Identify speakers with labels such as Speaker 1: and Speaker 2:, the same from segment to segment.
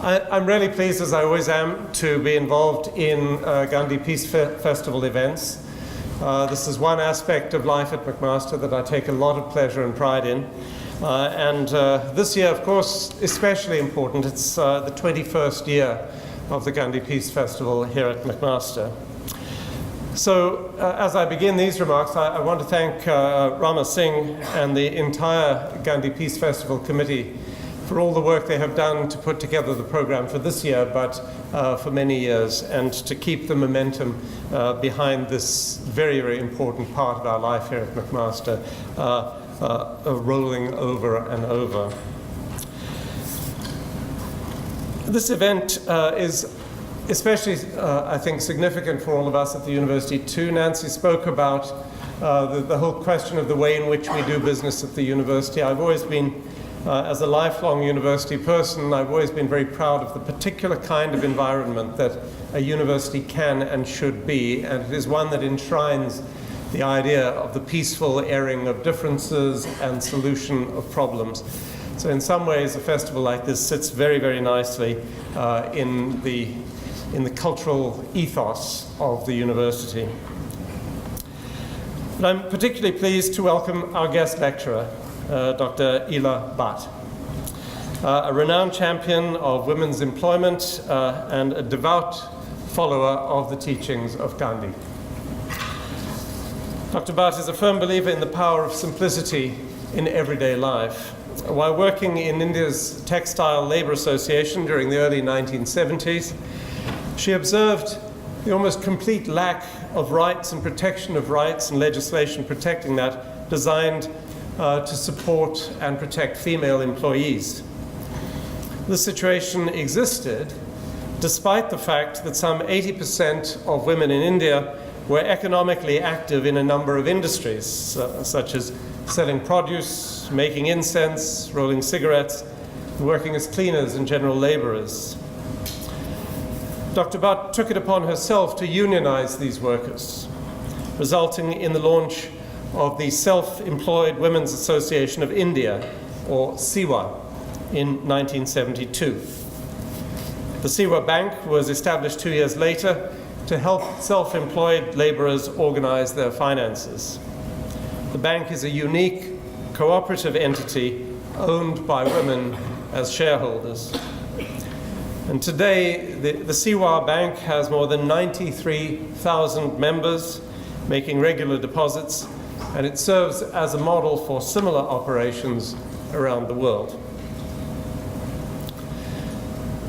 Speaker 1: I'm really pleased, as I always am, to be involved in Gandhi Peace Festival events. This is one aspect of life at McMaster that I take a lot of pleasure and pride in. This year, of course, especially important. It's the 21st year of the Gandhi Peace Festival here at McMaster. So, as I begin these remarks, I want to thank Rama Singh and the entire Gandhi Peace Festival Committee for all the work they have done to put together the program for this year, but for many years, and to keep the momentum behind this very, very important part of our life here at McMaster rolling over and over. This event is especially, I think, significant for all of us at the university too. Nancy spoke about the whole question of the way in which we do business at the university. I've always been, as a lifelong university person, I've always been very proud of the particular kind of environment that a university can and should be, and it is one that enshrines the idea of the peaceful airing of differences and solution of problems. So in some ways, a festival like this sits very, very nicely in the cultural ethos of the university. But I'm particularly pleased to welcome our guest lecturer, Dr. Ela Bhatt, a renowned champion of women's employment and a devout follower of the teachings of Gandhi. Dr. Bhatt is a firm believer in the power of simplicity in everyday life. While working in India's Textile Labour Association during the early 1970s, she observed the almost complete lack of rights and protection of rights and legislation protecting that, designed to support and protect female employees. This situation existed despite the fact that some 80% of women in India were economically active in a number of industries, such as selling produce, making incense, rolling cigarettes, working as cleaners and general laborers. Dr. Bhatt took it upon herself to unionize these workers, resulting in the launch of the Self-Employed Women's Association of India, or SEWA, in 1972. The SEWA Bank was established 2 years later to help self-employed laborers organize their finances. The bank is a unique cooperative entity owned by women as shareholders. And today, the SEWA Bank has more than 93,000 members making regular deposits, and it serves as a model for similar operations around the world.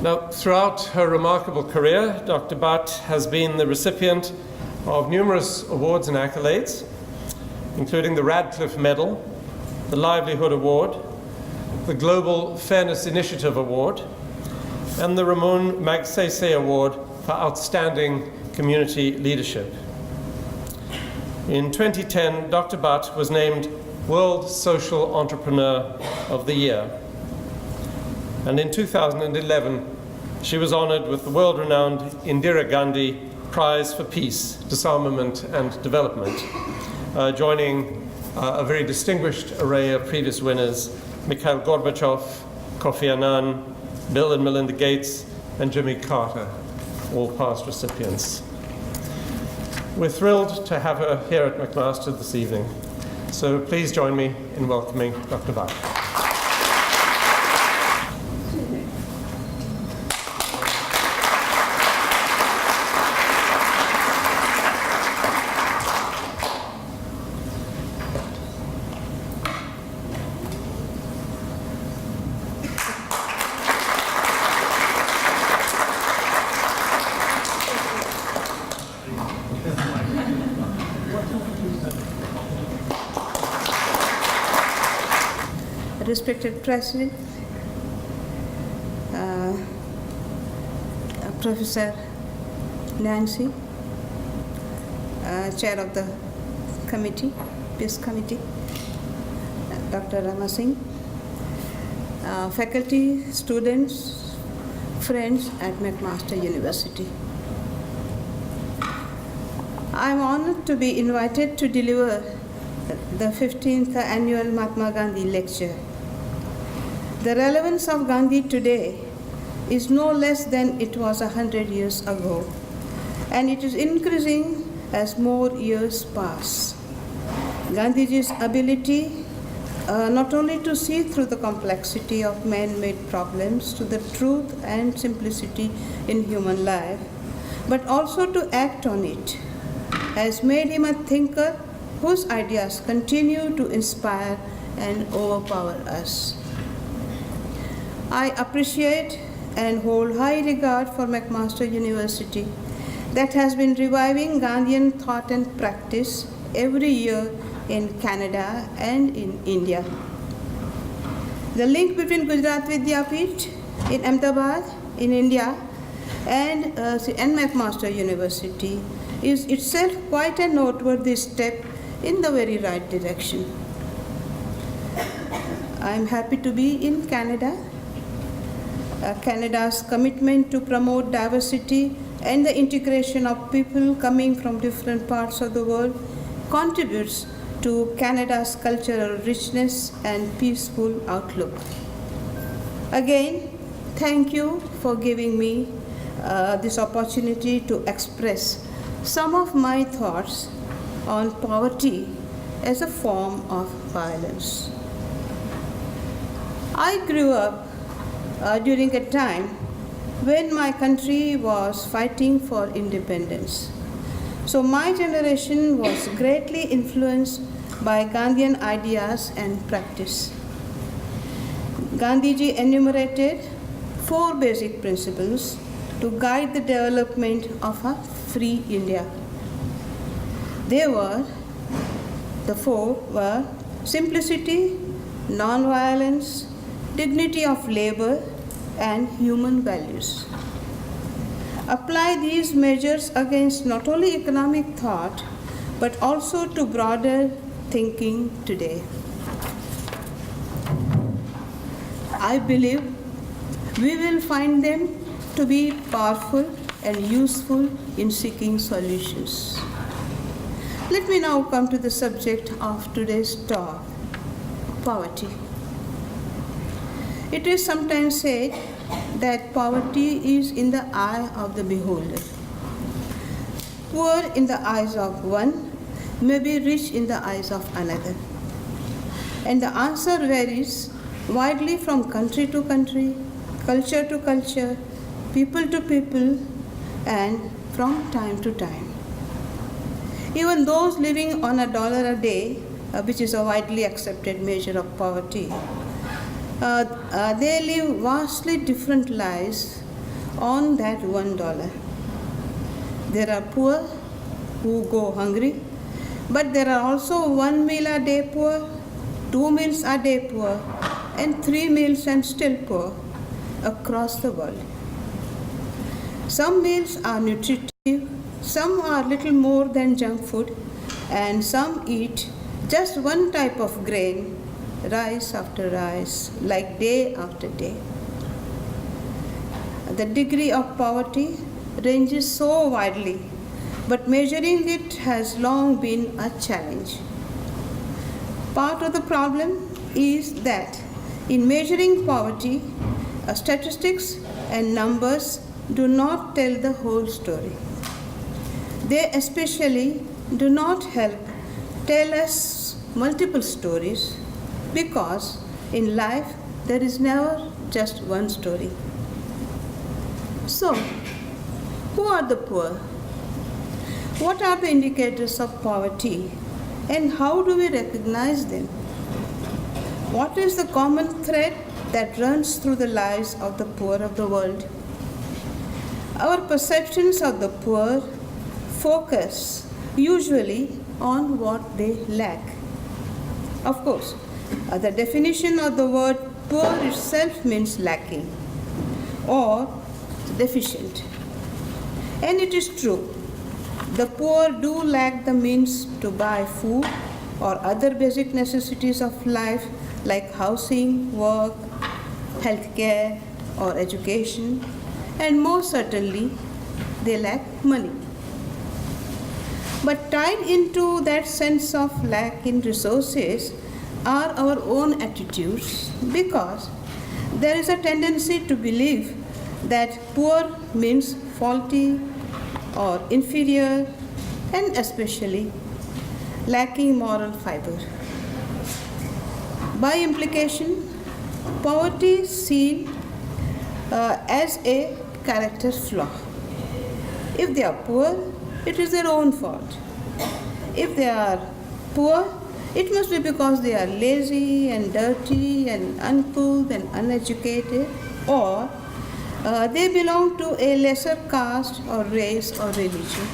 Speaker 1: Now, throughout her remarkable career, Dr. Bhatt has been the recipient of numerous awards and accolades, including the Radcliffe Medal, the Livelihood Award, the Global Fairness Initiative Award, and the Ramon Magsaysay Award for Outstanding Community Leadership. In 2010, Dr. Bhatt was named World Social Entrepreneur of the Year. And in 2011, she was honored with the world-renowned Indira Gandhi Prize for Peace, Disarmament and Development, joining a very distinguished array of previous winners: Mikhail Gorbachev, Kofi Annan, Bill and Melinda Gates, and Jimmy Carter, all past recipients. We're thrilled to have her here at McMaster this evening. So please join me in welcoming Dr. Bhatt.
Speaker 2: Respected President, Professor Nancy, Chair of the Committee, Peace Committee, Dr. Rama Singh, faculty, students, friends at McMaster University. I am honored to be invited to deliver the 15th annual Mahatma Gandhi lecture. The relevance of Gandhi today is no less than it was 100 years ago, and it is increasing as more years pass. Gandhiji's ability not only to see through the complexity of man-made problems to the truth and simplicity in human life, but also to act on it, has made him a thinker whose ideas continue to inspire and overpower us. I appreciate and hold high regard for McMaster University that has been reviving Gandhian thought and practice every year in Canada and in India. The link between Gujarat Vidyapeeth in Ahmedabad in India and McMaster University is itself quite a noteworthy step in the very right direction. I am happy to be in Canada. Canada's commitment to promote diversity and the integration of people coming from different parts of the world contributes to Canada's cultural richness and peaceful outlook. Again, thank you for giving me this opportunity to express some of my thoughts on poverty as a form of violence. I grew up during a time when my country was fighting for independence. So my generation was greatly influenced by Gandhian ideas and practice. Gandhiji enumerated 4 basic principles to guide the development of a free India. The 4 were simplicity, non-violence, dignity of labor, and human values. Apply these measures against not only economic thought, but also to broader thinking today. I believe we will find them to be powerful and useful in seeking solutions. Let me now come to the subject of today's talk, poverty. It is sometimes said that poverty is in the eye of the beholder. Poor in the eyes of one may be rich in the eyes of another. And the answer varies widely from country to country, culture to culture, people to people, and from time to time. Even those living on $1 a day, which is a widely accepted measure of poverty, they live vastly different lives on that $1. There are poor who go hungry, but there are also 1 meal a day poor, 2 meals a day poor, and 3 meals and still poor across the world. Some meals are nutritive, some are little more than junk food, and some eat just one type of grain, rice after rice, like day after day. The degree of poverty ranges so widely, but measuring it has long been a challenge. Part of the problem is that in measuring poverty, statistics and numbers do not tell the whole story. They especially do not help tell us multiple stories, because in life there is never just one story. So, who are the poor? What are the indicators of poverty, and how do we recognize them? What is the common thread that runs through the lives of the poor of the world? Our perceptions of the poor focus usually on what they lack. Of course, the definition of the word poor itself means lacking or deficient. And it is true, the poor do lack the means to buy food or other basic necessities of life like housing, work, healthcare, or education, and most certainly they lack money. But tied into that sense of lack in resources are our own attitudes, because there is a tendency to believe that poor means faulty or inferior and especially lacking moral fiber. By implication, poverty is seen as a character flaw. If they are poor, it is their own fault. If they are poor, it must be because they are lazy and dirty and uncouth and uneducated, or they belong to a lesser caste or race or religion.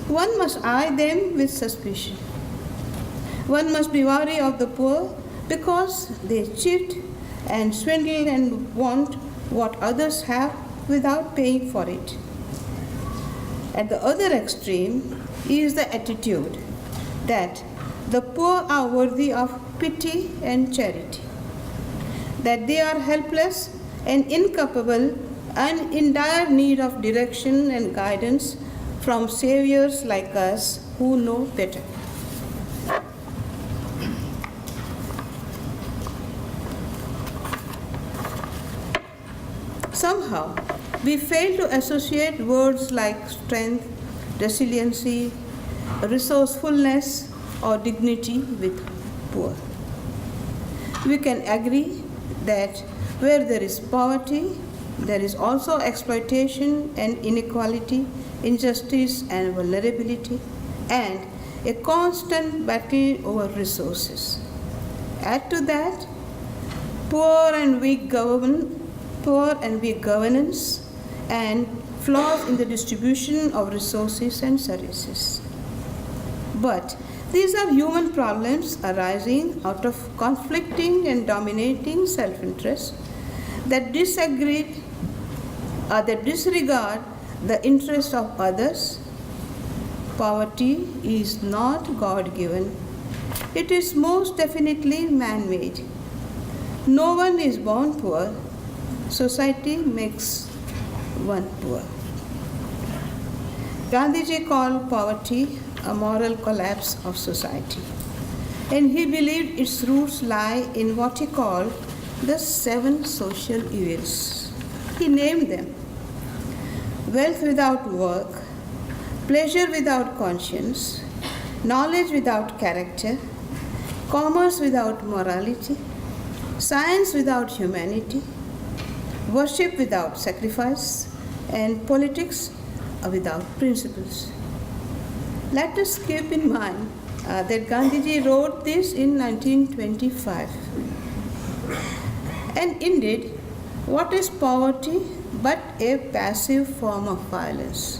Speaker 2: One must eye them with suspicion. One must be wary of the poor because they cheat and swindle and want what others have without paying for it. At the other extreme is the attitude that the poor are worthy of pity and charity, that they are helpless and incapable and in dire need of direction and guidance from saviors like us who know better. Somehow, we fail to associate words like strength, resiliency, resourcefulness, or dignity with poor. We can agree that where there is poverty, there is also exploitation and inequality, injustice and vulnerability, and a constant battle over resources. Add to that poor and weak governance and flaws in the distribution of resources and services. But these are human problems arising out of conflicting and dominating self-interest that disregard the interests of others. Poverty is not God-given. It is most definitely man-made. No one is born poor. Society makes one poor. Gandhiji called poverty a moral collapse of society, and he believed its roots lie in what he called the 7 social evils. He named them: wealth without work, pleasure without conscience, knowledge without character, commerce without morality, science without humanity, worship without sacrifice, and politics without principles. Let us keep in mind that Gandhiji wrote this in 1925. And indeed, what is poverty but a passive form of violence?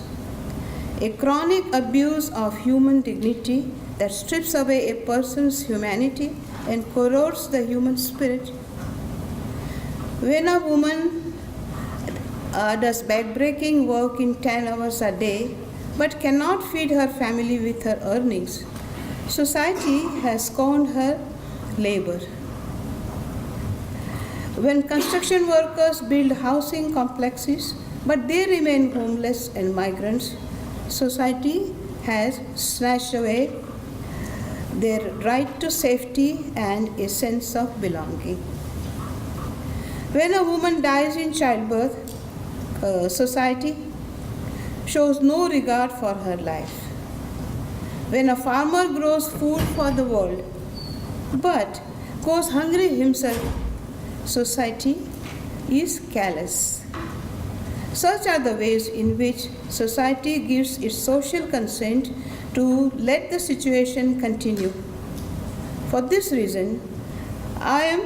Speaker 2: A chronic abuse of human dignity that strips away a person's humanity and corrodes the human spirit. When a woman does backbreaking work in 10 hours a day but cannot feed her family with her earnings, society has scorned her labor. When construction workers build housing complexes but they remain homeless and migrants, society has snatched away their right to safety and a sense of belonging. When a woman dies in childbirth, society shows no regard for her life. When a farmer grows food for the world but goes hungry himself, society is callous. Such are the ways in which society gives its social consent to let the situation continue. For this reason, I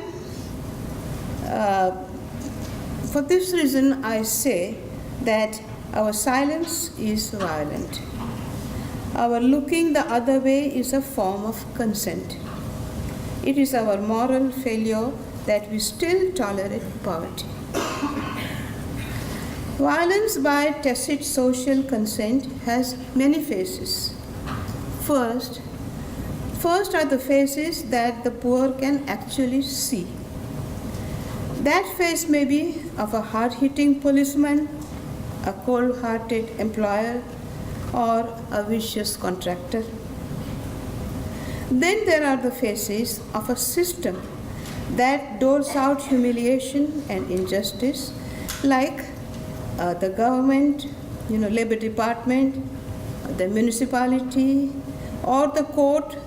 Speaker 2: say that our silence is violent. Our looking the other way is a form of consent. It is our moral failure that we still tolerate poverty. Violence by tacit social consent has many faces. First are the faces that the poor can actually see. That face may be of a hard-hitting policeman, a cold-hearted employer, or a vicious contractor. Then there are the faces of a system that doles out humiliation and injustice like the government, labor department, the municipality, or the court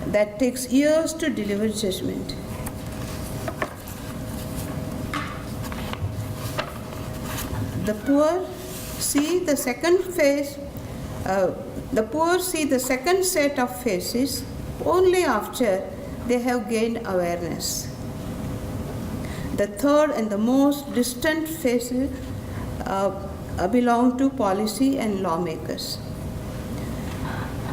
Speaker 2: that takes years to deliver judgment. The poor see the second phase. The poor see the second set of phases only after they have gained awareness. The third and the most distant phases belong to policy and lawmakers.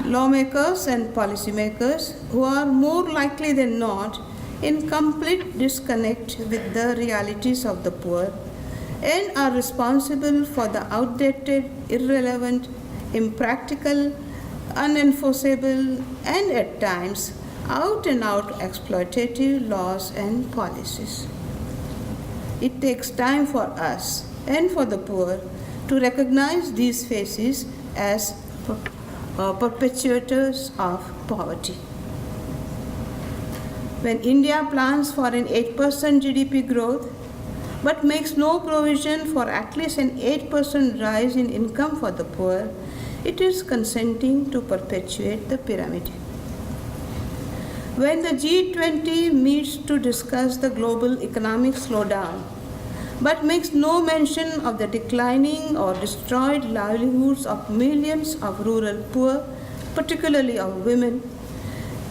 Speaker 2: Lawmakers and policymakers who are more likely than not in complete disconnect with the realities of the poor and are responsible for the outdated, irrelevant, impractical, unenforceable, and at times out and out exploitative laws and policies. It takes time for us and for the poor to recognize these phases as perpetuators of poverty. When India plans for an 8% GDP growth but makes no provision for at least an 8% rise in income for the poor, it is consenting to perpetuate the pyramid. When the G20 meets to discuss the global economic slowdown, but makes no mention of the declining or destroyed livelihoods of millions of rural poor, particularly of women,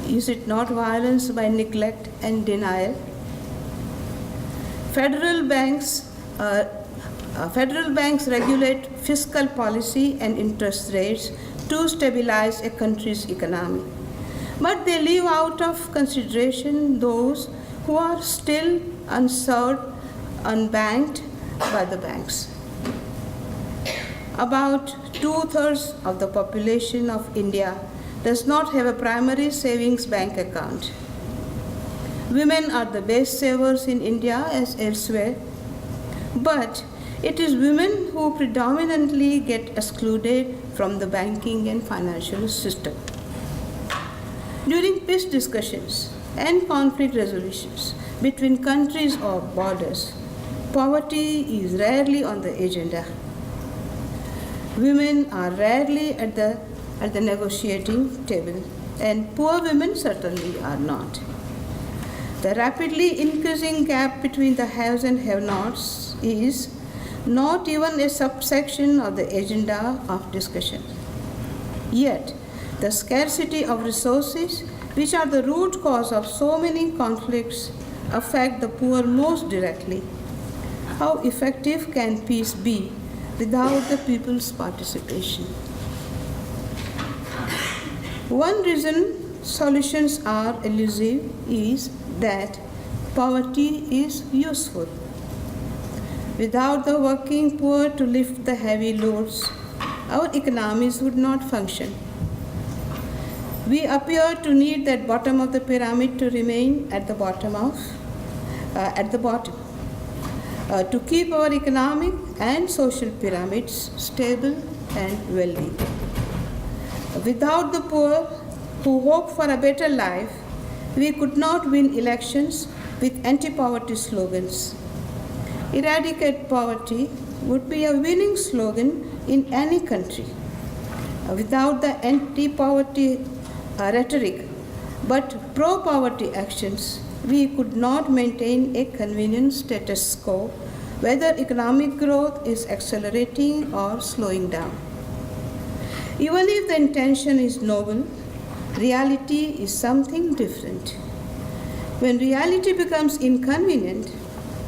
Speaker 2: is it not violence by neglect and denial? Federal banks regulate fiscal policy and interest rates to stabilize a country's economy. But they leave out of consideration those who are still unserved, unbanked by the banks. About 2/3 of the population of India does not have a primary savings bank account. Women are the best savers in India as elsewhere, but it is women who predominantly get excluded from the banking and financial system. During peace discussions and conflict resolutions between countries or borders, poverty is rarely on the agenda. Women are rarely at the negotiating table, and poor women certainly are not. The rapidly increasing gap between the haves and have-nots is not even a subsection of the agenda of discussion. Yet, the scarcity of resources, which are the root cause of so many conflicts, affect the poor most directly. How effective can peace be without the people's participation? One reason solutions are elusive is that poverty is useful. Without the working poor to lift the heavy loads, our economies would not function. We appear to need that bottom of the pyramid to remain at the bottom, to keep our economic and social pyramids stable and wealthy. Without the poor who hope for a better life, we could not win elections with anti-poverty slogans. Eradicate poverty would be a winning slogan in any country. Without the anti-poverty rhetoric, but pro-poverty actions, we could not maintain a convenient status quo, whether economic growth is accelerating or slowing down. Even if the intention is noble, reality is something different. When reality becomes inconvenient,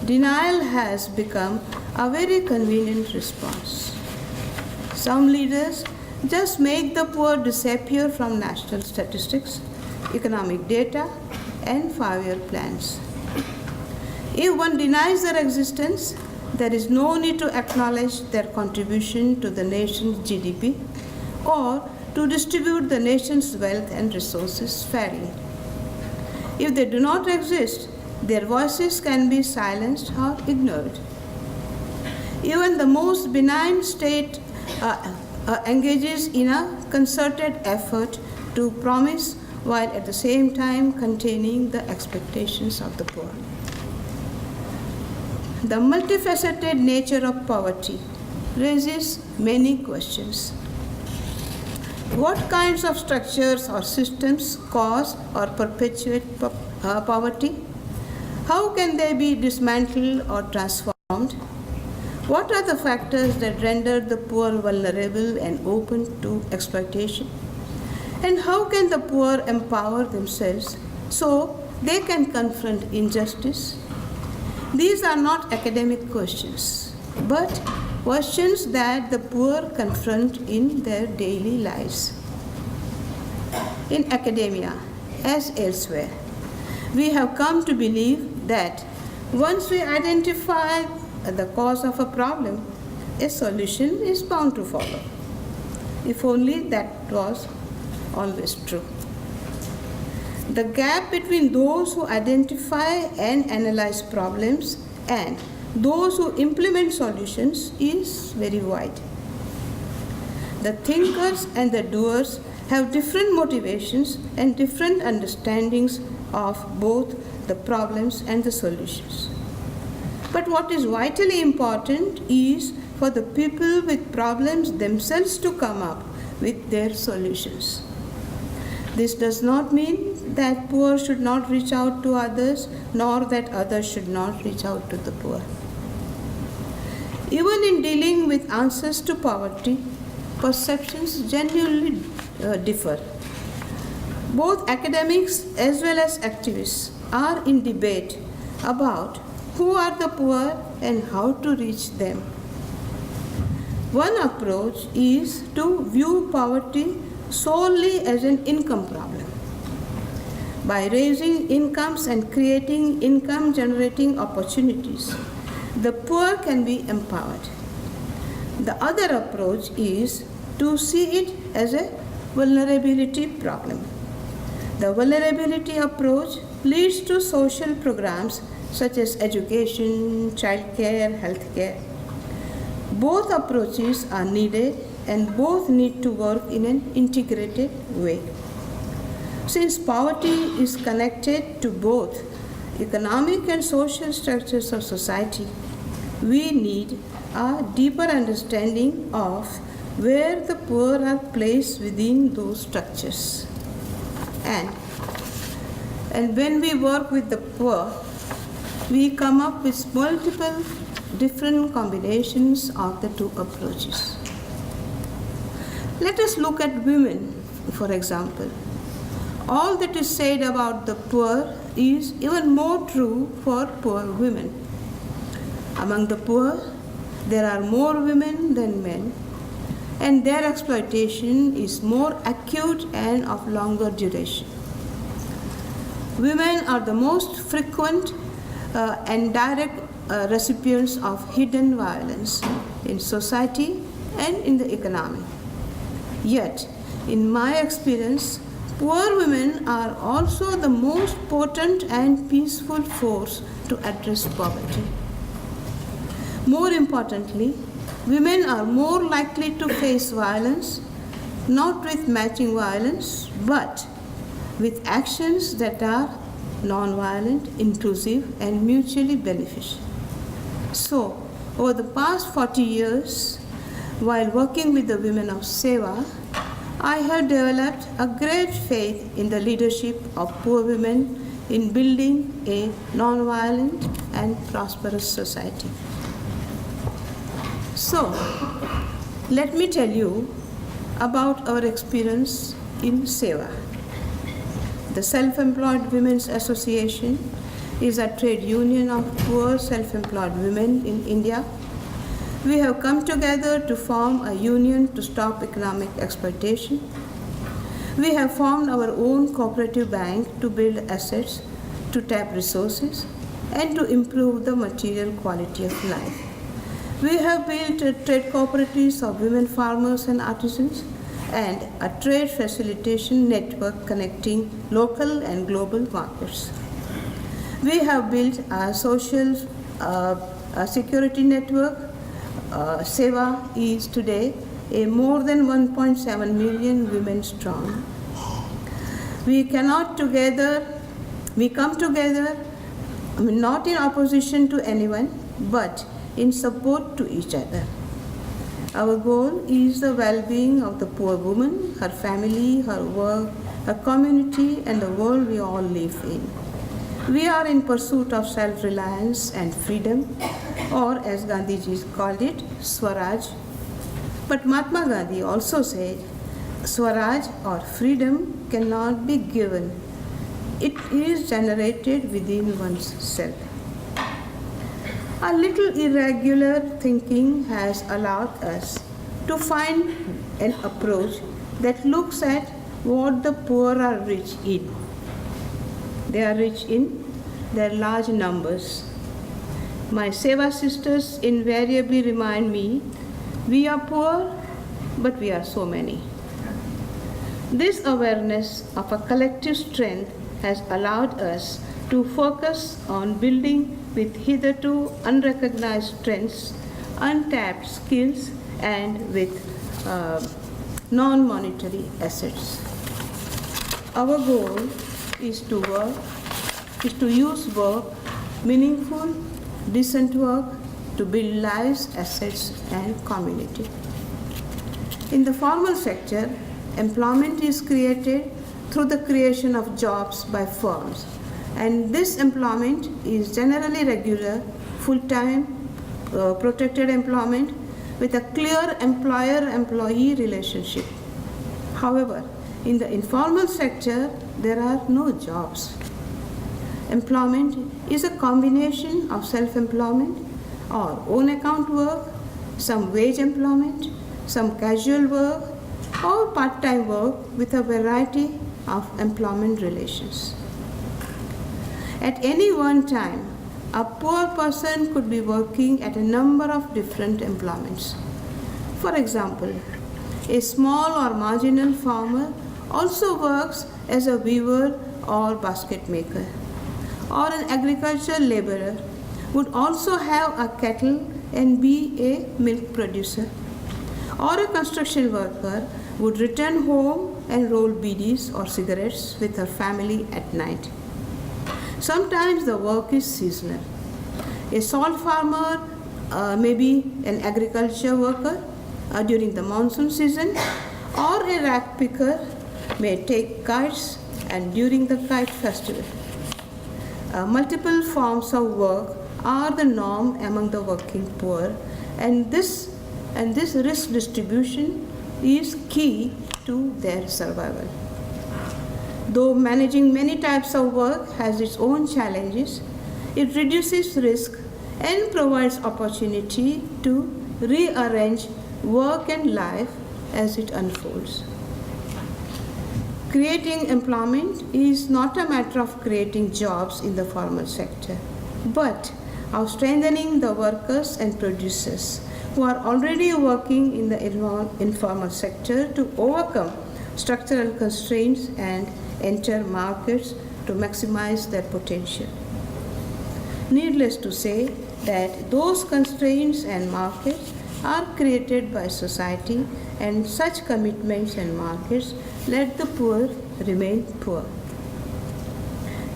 Speaker 2: denial has become a very convenient response. Some leaders just make the poor disappear from national statistics, economic data, and 5-year plans. If one denies their existence, there is no need to acknowledge their contribution to the nation's GDP or to distribute the nation's wealth and resources fairly. If they do not exist, their voices can be silenced or ignored. Even the most benign state engages in a concerted effort to promise while at the same time containing the expectations of the poor. The multifaceted nature of poverty raises many questions. What kinds of structures or systems cause or perpetuate poverty? How can they be dismantled or transformed? What are the factors that render the poor vulnerable and open to exploitation? And how can the poor empower themselves so they can confront injustice? These are not academic questions, but questions that the poor confront in their daily lives. In academia, as elsewhere, we have come to believe that once we identify the cause of a problem, a solution is bound to follow. If only that was always true. The gap between those who identify and analyze problems and those who implement solutions is very wide. The thinkers and the doers have different motivations and different understandings of both the problems and the solutions. But what is vitally important is for the people with problems themselves to come up with their solutions. This does not mean that poor should not reach out to others, nor that others should not reach out to the poor. Even in dealing with answers to poverty, perceptions genuinely differ. Both academics as well as activists are in debate about who are the poor and how to reach them. One approach is to view poverty solely as an income problem. By raising incomes and creating income-generating opportunities, the poor can be empowered. The other approach is to see it as a vulnerability problem. The vulnerability approach leads to social programs such as education, childcare, healthcare. Both approaches are needed and both need to work in an integrated way. Since poverty is connected to both economic and social structures of society, we need a deeper understanding of where the poor are placed within those structures. And when we work with the poor, we come up with multiple different combinations of the two approaches. Let us look at women, for example. All that is said about the poor is even more true for poor women. Among the poor, there are more women than men, and their exploitation is more acute and of longer duration. Women are the most frequent and direct recipients of hidden violence in society and in the economy. Yet, in my experience, poor women are also the most potent and peaceful force to address poverty. More importantly, women are more likely to face violence, not with matching violence, but with actions that are non-violent, inclusive, and mutually beneficial. So, over the past 40 years, while working with the women of Seva, I have developed a great faith in the leadership of poor women in building a non-violent and prosperous society. So, let me tell you about our experience in Seva. The Self-Employed Women's Association is a trade union of poor self-employed women in India. We have come together to form a union to stop economic exploitation. We have formed our own cooperative bank to build assets, to tap resources, and to improve the material quality of life. We have built trade cooperatives of women farmers and artisans and a trade facilitation network connecting local and global markets. We have built a social security network. Seva is today a more than 1.7 million women strong. We come together not in opposition to anyone, but in support to each other. Our goal is the well-being of the poor woman, her family, her work, her community, and the world we all live in. We are in pursuit of self-reliance and freedom, or as Gandhiji called it, Swaraj. But Mahatma Gandhi also said, Swaraj or freedom cannot be given. It is generated within one's self. A little irregular thinking has allowed us to find an approach that looks at what the poor are rich in. They are rich in their large numbers. My Seva sisters invariably remind me, we are poor, but we are so many. This awareness of a collective strength has allowed us to focus on building with hitherto unrecognized strengths, untapped skills, and with non-monetary assets. Our goal is to use work, meaningful, decent work, to build lives, assets, and community. In the formal sector, employment is created through the creation of jobs by firms, and this employment is generally regular, full-time, protected employment with a clear employer-employee relationship. However, in the informal sector, there are no jobs. Employment is a combination of self-employment or own account work, some wage employment, some casual work, or part-time work with a variety of employment relations. At any one time, a poor person could be working at a number of different employments. For example, a small or marginal farmer also works as a weaver or basket maker, or an agricultural laborer would also have a cattle and be a milk producer, or a construction worker would return home and roll bidis or cigarettes with her family at night. Sometimes the work is seasonal. A salt farmer may be an agriculture worker during the monsoon season, or a rag picker may take kites and during the kite festival. Multiple forms of work are the norm among the working poor, and this risk distribution is key to their survival. Though managing many types of work has its own challenges, it reduces risk and provides opportunity to rearrange work and life as it unfolds. Creating employment is not a matter of creating jobs in the formal sector, but of strengthening the workers and producers who are already working in the informal sector to overcome structural constraints and enter markets to maximize their potential. Needless to say that those constraints and markets are created by society, and such commitments and markets let the poor remain poor.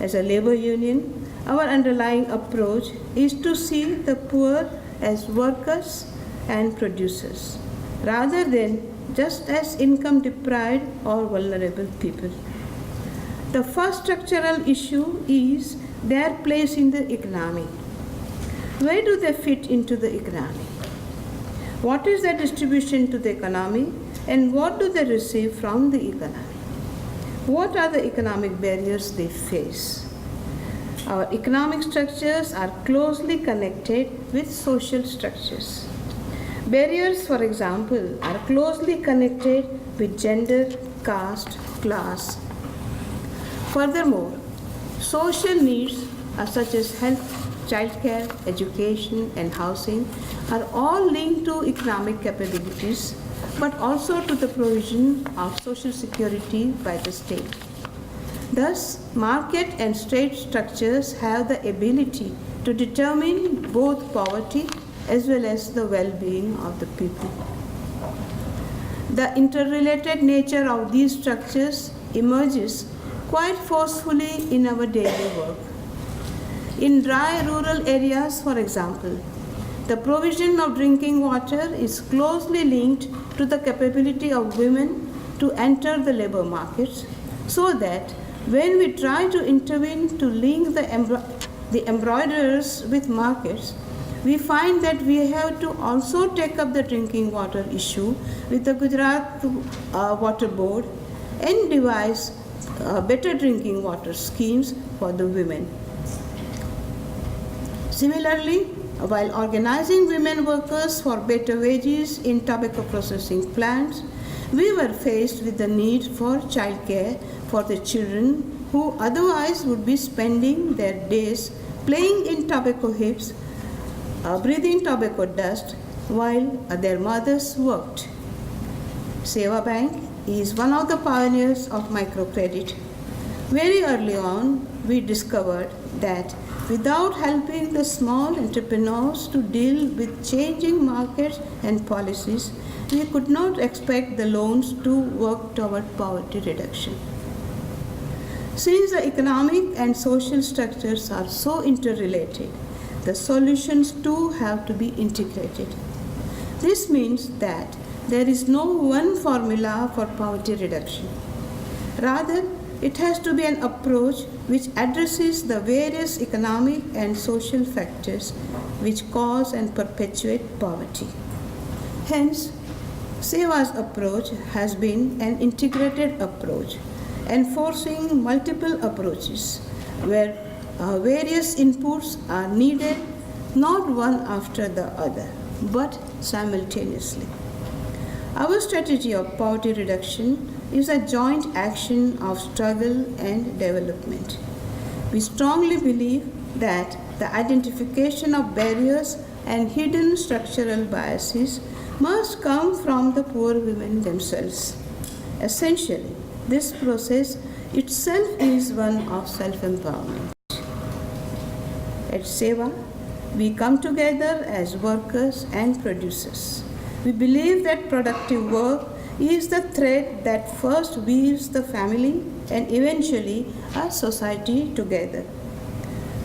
Speaker 2: As a labor union, our underlying approach is to see the poor as workers and producers, rather than just as income deprived or vulnerable people. The first structural issue is their place in the economy. Where do they fit into the economy? What is their distribution to the economy, and what do they receive from the economy? What are the economic barriers they face? Our economic structures are closely connected with social structures. Barriers, for example, are closely connected with gender, caste, class. Furthermore, social needs such as health, childcare, education, and housing are all linked to economic capabilities, but also to the provision of social security by the state. Thus, market and state structures have the ability to determine both poverty as well as the well-being of the people. The interrelated nature of these structures emerges quite forcefully in our daily work. In dry rural areas, for example, The provision of drinking water is closely linked to the capability of women to enter the labor markets, so that when we try to intervene to link the embroiderers with markets, we find that we have to also take up the drinking water issue with the Gujarat Water Board and devise better drinking water schemes for the women. Similarly, while organizing women workers for better wages in tobacco processing plants, we were faced with the need for childcare for the children who otherwise would be spending their days playing in tobacco heaps, breathing tobacco dust while their mothers worked. Seva Bank is one of the pioneers of microcredit. Very early on, we discovered that without helping the small entrepreneurs to deal with changing markets and policies, we could not expect the loans to work toward poverty reduction. Since the economic and social structures are so interrelated, the solutions too have to be integrated. This means that there is no one formula for poverty reduction. Rather, it has to be an approach which addresses the various economic and social factors which cause and perpetuate poverty. Hence, Seva's approach has been an integrated approach, enforcing multiple approaches where various inputs are needed, not one after the other, but simultaneously. Our strategy of poverty reduction is a joint action of struggle and development. We strongly believe that the identification of barriers and hidden structural biases must come from the poor women themselves. Essentially, this process itself is one of self-empowerment. At Seva, we come together as workers and producers. We believe that productive work is the thread that first weaves the family and eventually our society together.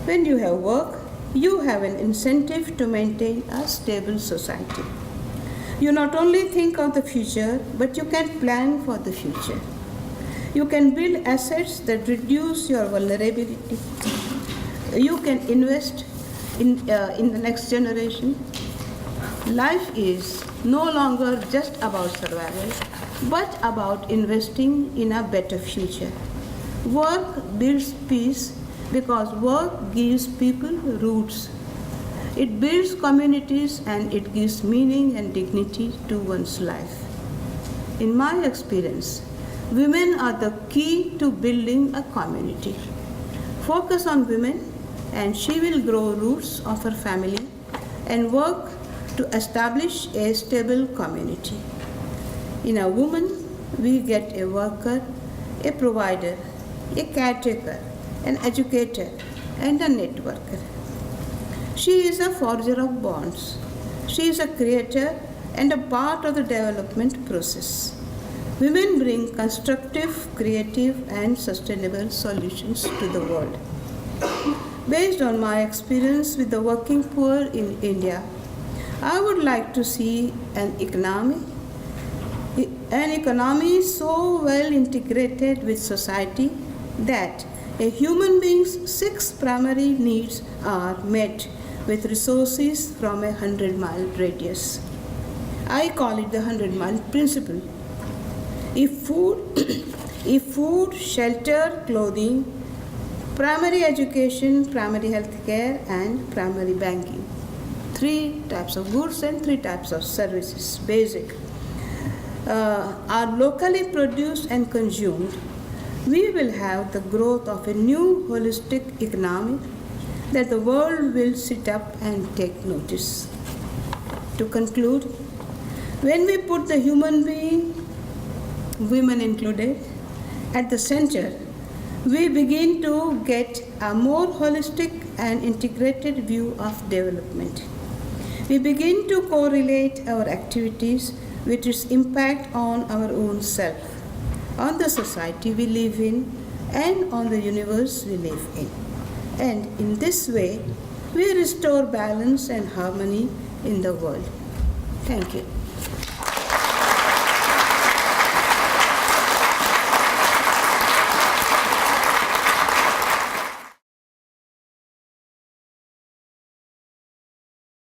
Speaker 2: When you have work, you have an incentive to maintain a stable society. You not only think of the future, but you can plan for the future. You can build assets that reduce your vulnerability. You can invest in the next generation. Life is no longer just about survival, but about investing in a better future. Work builds peace because work gives people roots. It builds communities and it gives meaning and dignity to one's life. In my experience, women are the key to building a community. Focus on women and she will grow roots of her family and work to establish a stable community. In a woman, we get a worker, a provider, a caretaker, an educator, and a networker. She is a forger of bonds. She is a creator and a part of the development process. Women bring constructive, creative, and sustainable solutions to the world. Based on my experience with the working poor in India, I would like to see an economy so well integrated with society that a human being's 6 primary needs are met with resources from a 100-mile radius. I call it the 100-mile principle. If food, shelter, clothing, primary education, primary health care, and primary banking, 3 types of goods and 3 types of services, basic, are locally produced and consumed, we will have the growth of a new holistic economy that the world will sit up and take notice. To conclude, when we put the human being, women included, at the center, we begin to get a more holistic and integrated view of development. We begin to correlate our activities with its impact on our own self, on the society we live in, and on the universe we live in. And in this way, we restore balance and harmony in the world. Thank you.